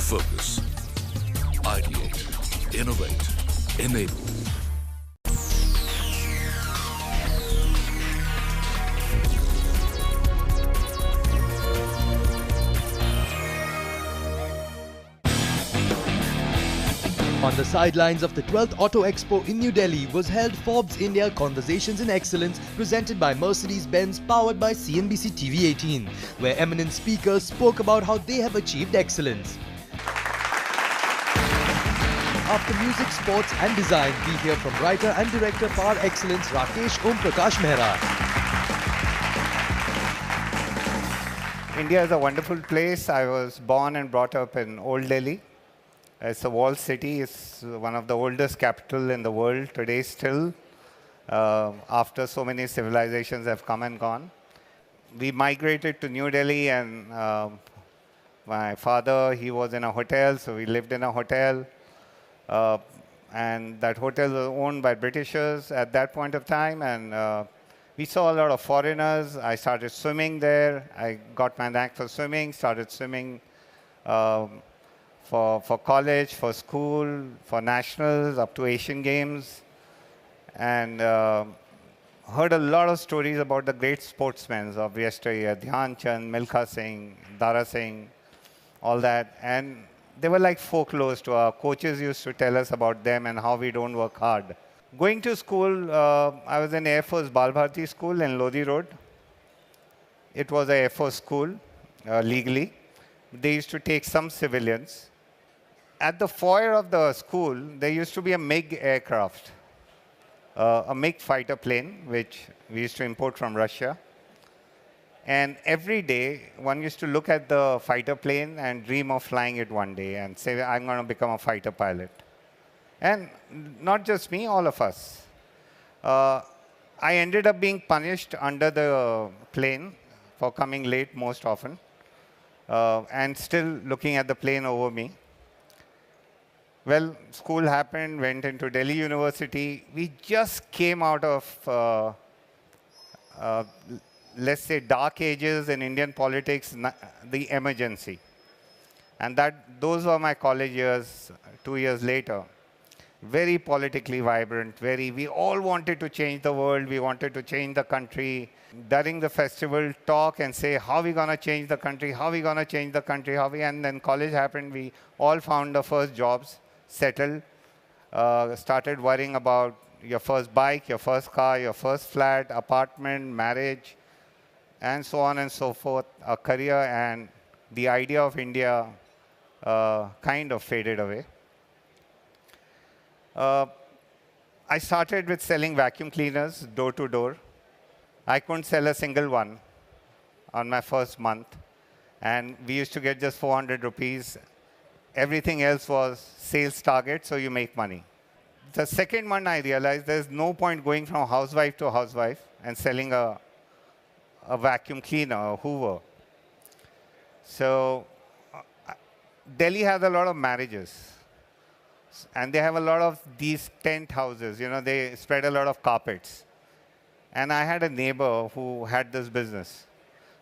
Focus. Ideate. Innovate. Enable. On the sidelines of the 12th Auto Expo in New Delhi was held Forbes India Conversations in Excellence presented by Mercedes-Benz powered by CNBC TV 18, where eminent speakers spoke about how they have achieved excellence. After music, sports and design, we hear from writer and director par excellence Raykesh Omprakash Mehra. India is a wonderful place. I was born and brought up in Old Delhi. It's a walled city. It's one of the oldest capital in the world today still, after so many civilizations have come and gone. We migrated to New Delhi, and my father, he was in a hotel, so we lived in a hotel. And that hotel was owned by Britishers at that point of time, and we saw a lot of foreigners. I started swimming there. I got my knack for swimming, started swimming for college, for school, for nationals, up to Asian Games, and heard a lot of stories about the great sportsmen of yesteryear, Dhyan Chand, Milkha Singh, Dara Singh, all that. And they were like folklore to our coaches used to tell us about them and how we don't work hard. Going to school, I was in Air Force Bal Bharati School in Lodi Road. It was an Air Force school, legally. They used to take some civilians. At the foyer of the school, there used to be a MiG aircraft, a MiG fighter plane, which we used to import from Russia. And every day, one used to look at the fighter plane and dream of flying it one day and say, I'm going to become a fighter pilot. And not just me, all of us. I ended up being punished under the plane for coming late most often, and still looking at the plane over me. Well, school happened, went into Delhi University. We just came out of, let's say, dark ages in Indian politics, the emergency. And those were my college years, 2 years later. Very politically vibrant, we all wanted to change the world, we wanted to change the country. During the festival, talk and say, how are we going to change the country, how are we going to change the country, and then college happened, we all found our first jobs, settled, started worrying about your first bike, your first car, your first flat, apartment, marriage, and so on and so forth, a career, and the idea of India kind of faded away. I started with selling vacuum cleaners door to door. I couldn't sell a single one on my first month. And we used to get just 400 rupees. Everything else was sales target, so you make money. The second one, I realized there's no point going from housewife to housewife and selling a vacuum cleaner, a Hoover. So Delhi has a lot of marriages. And they have a lot of these tent houses. You know, they spread a lot of carpets. And I had a neighbor who had this business.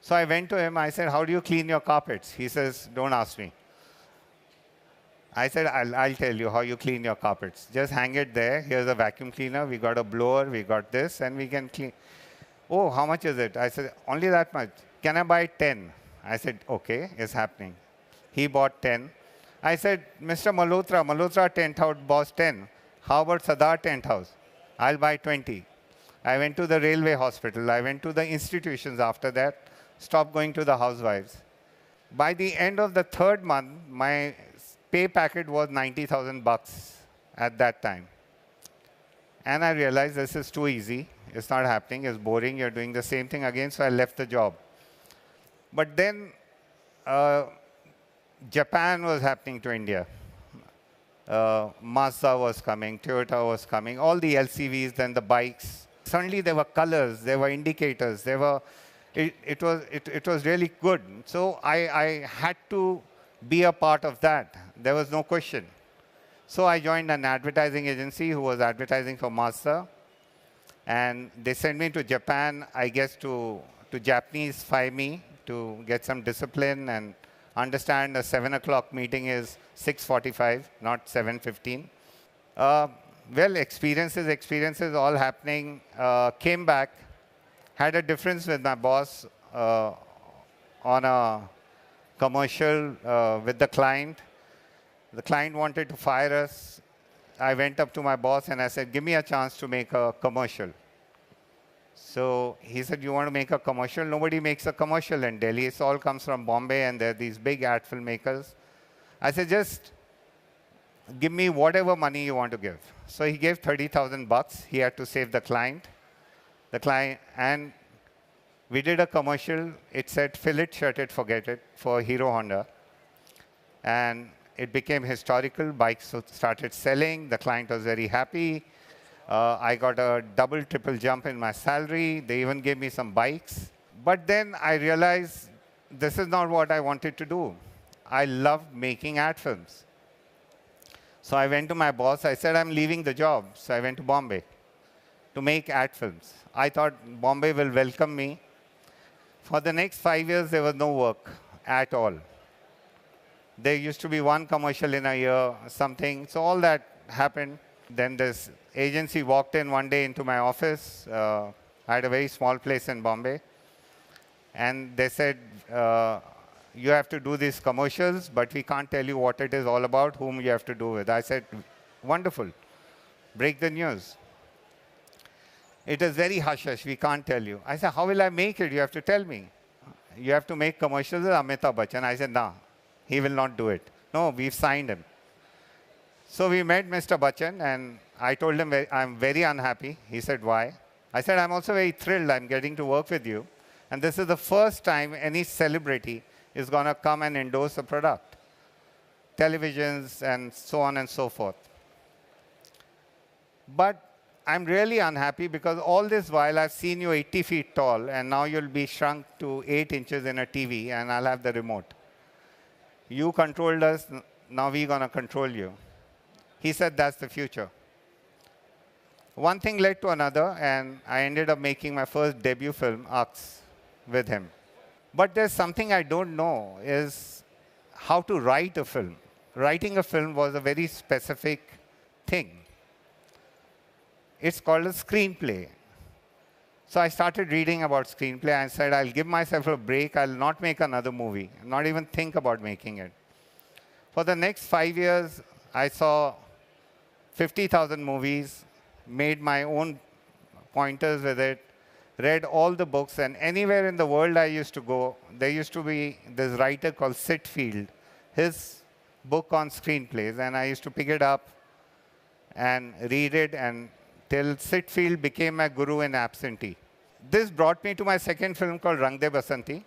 So I went to him. I said, how do you clean your carpets? He says, don't ask me. I said, I'll tell you how you clean your carpets. Just hang it there. Here's a vacuum cleaner. We got a blower. We got this. And we can clean. Oh, how much is it? I said, only that much. Can I buy 10? I said, OK, it's happening. He bought 10. I said, Mr. Malhotra tent house boss 10. How about Sadar tent house? I'll buy 20. I went to the railway hospital. I went to the institutions after that, stopped going to the housewives. By the end of the third month, my pay packet was 90,000 bucks at that time. And I realized this is too easy. It's not happening. It's boring. You're doing the same thing again. So I left the job. But then Japan was happening to India. Mazda was coming, Toyota was coming, all the LCVs, then the bikes. Suddenly there were colors, there were indicators, it was really good. So I had to be a part of that. There was no question. So I joined an advertising agency who was advertising for Mazda. And they sent me to Japan, I guess, to Japanese-fy me to get some discipline and understand a 7 o'clock meeting is 6:45, not 7:15. Uh, well, experiences all happening. Came back, had a difference with my boss on a commercial with the client. The client wanted to fire us. I went up to my boss and I said, give me a chance to make a commercial. So he said, you want to make a commercial? Nobody makes a commercial in Delhi. It all comes from Bombay, and there are these big ad filmmakers. I said, just give me whatever money you want to give. So he gave 30,000 bucks. He had to save the client. And we did a commercial. It said, fill it, shirt it, forget it, for Hero Honda. And it became historical. Bikes started selling. The client was very happy. I got a double, triple jump in my salary. They even gave me some bikes. But then I realized this is not what I wanted to do. I love making ad films. So I went to my boss. I said, I'm leaving the job. So I went to Bombay to make ad films. I thought Bombay will welcome me. For the next 5 years, there was no work at all. There used to be one commercial in a year, something. So all that happened. Then this agency walked in one day into my office. I had a very small place in Bombay. And they said, you have to do these commercials, but we can't tell you what it is all about, whom you have to do with. I said, wonderful. Break the news. It is very hush-hush. We can't tell you. I said, how will I make it? You have to tell me. You have to make commercials with Amitabh Bachchan. I said, no, he will not do it. No, we've signed him. So we met Mr. Bachchan, and I told him I'm very unhappy. He said, why? I said, I'm also very thrilled I'm getting to work with you. And this is the first time any celebrity is going to come and endorse a product. Televisions and so on and so forth. But I'm really unhappy because all this while I've seen you 80 feet tall, and now you'll be shrunk to 8 inches in a TV, and I'll have the remote. You controlled us, now we're going to control you. He said, that's the future. One thing led to another, and I ended up making my first debut film, Ux, with him. But there's something I don't know, is how to write a film. Writing a film was a very specific thing. It's called a screenplay. So I started reading about screenplay. I said, I'll give myself a break. I'll not make another movie, not even think about making it. For the next 5 years, I saw 50,000 movies, made my own pointers with it, read all the books, and anywhere in the world I used to go, there used to be this writer called Sitfield, his book on screenplays, and I used to pick it up and read it until Sitfield became my guru in absentee. This brought me to my second film called Rang De Basanti.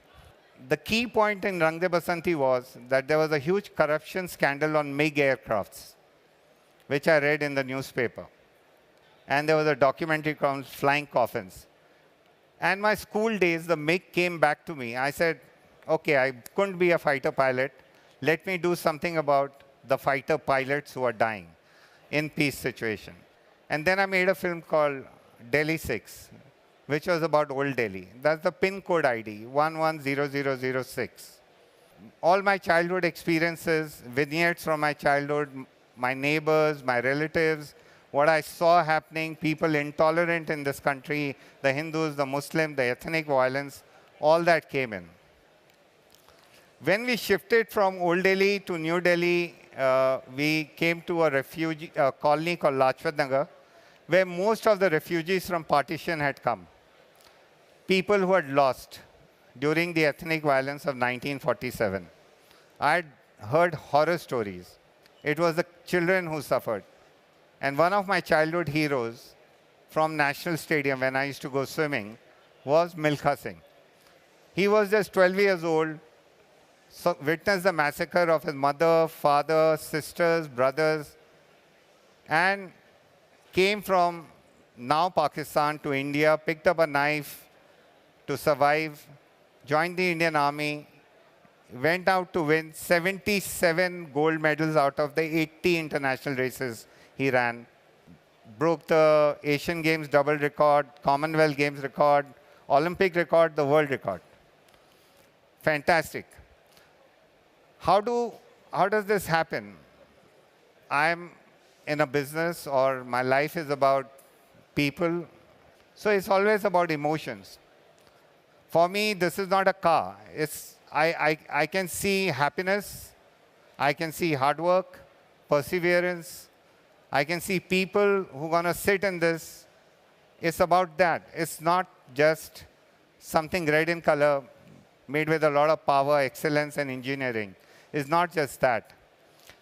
The key point in Rang De Basanti was that there was a huge corruption scandal on MiG aircrafts, which I read in the newspaper. And there was a documentary called Flying Coffins. And my school days, the MiG came back to me. I said, OK, I couldn't be a fighter pilot. Let me do something about the fighter pilots who are dying in peace situation. And then I made a film called Delhi 6, which was about old Delhi. That's the pin code ID, 110006. All my childhood experiences, vignettes from my childhood, my neighbors, my relatives, what I saw happening, people intolerant in this country, the Hindus, the Muslims, the ethnic violence, all that came in. When we shifted from Old Delhi to New Delhi, we came to a refugee colony called Lajpat Nagar, where most of the refugees from partition had come. People who had lost during the ethnic violence of 1947. I had heard horror stories. It was the children who suffered. And one of my childhood heroes from National Stadium, when I used to go swimming, was Milkha Singh. He was just 12 years old, so witnessed the massacre of his mother, father, sisters, brothers, and came from now Pakistan to India, picked up a knife to survive, joined the Indian Army, went out to win 77 gold medals out of the 80 international races he ran, broke the Asian Games double record, Commonwealth Games record, Olympic record, the world record. Fantastic. How does this happen? I'm in a business, or my life is about people, so it's always about emotions. For me, this is not a car. I can see happiness, I can see hard work, perseverance, I can see people who are going to sit in this. It's about that. It's not just something red in color, made with a lot of power, excellence, and engineering. It's not just that.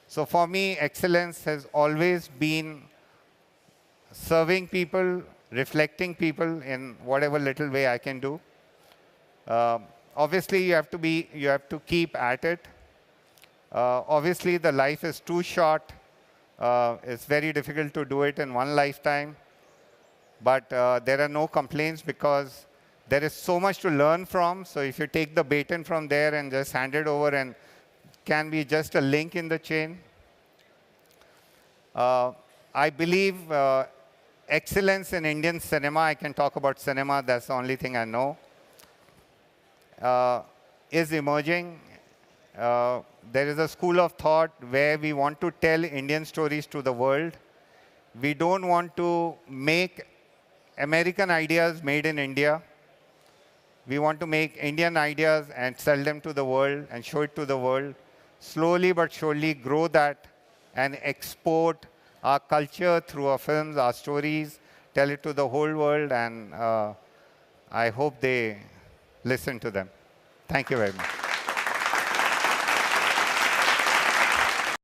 So for me, excellence has always been serving people, reflecting people in whatever little way I can do. Obviously, you have to keep at it. Obviously, the life is too short. It's very difficult to do it in one lifetime. But there are no complaints because there is so much to learn from. So if you take the baton from there and just hand it over, and can be just a link in the chain. I believe excellence in Indian cinema, I can talk about cinema, that's the only thing I know, is emerging. There is a school of thought where we want to tell Indian stories to the world. We don't want to make American ideas made in India. We want to make Indian ideas and sell them to the world and show it to the world. Slowly but surely grow that and export our culture through our films, our stories, tell it to the whole world, and I hope they listen to them. Thank you very much.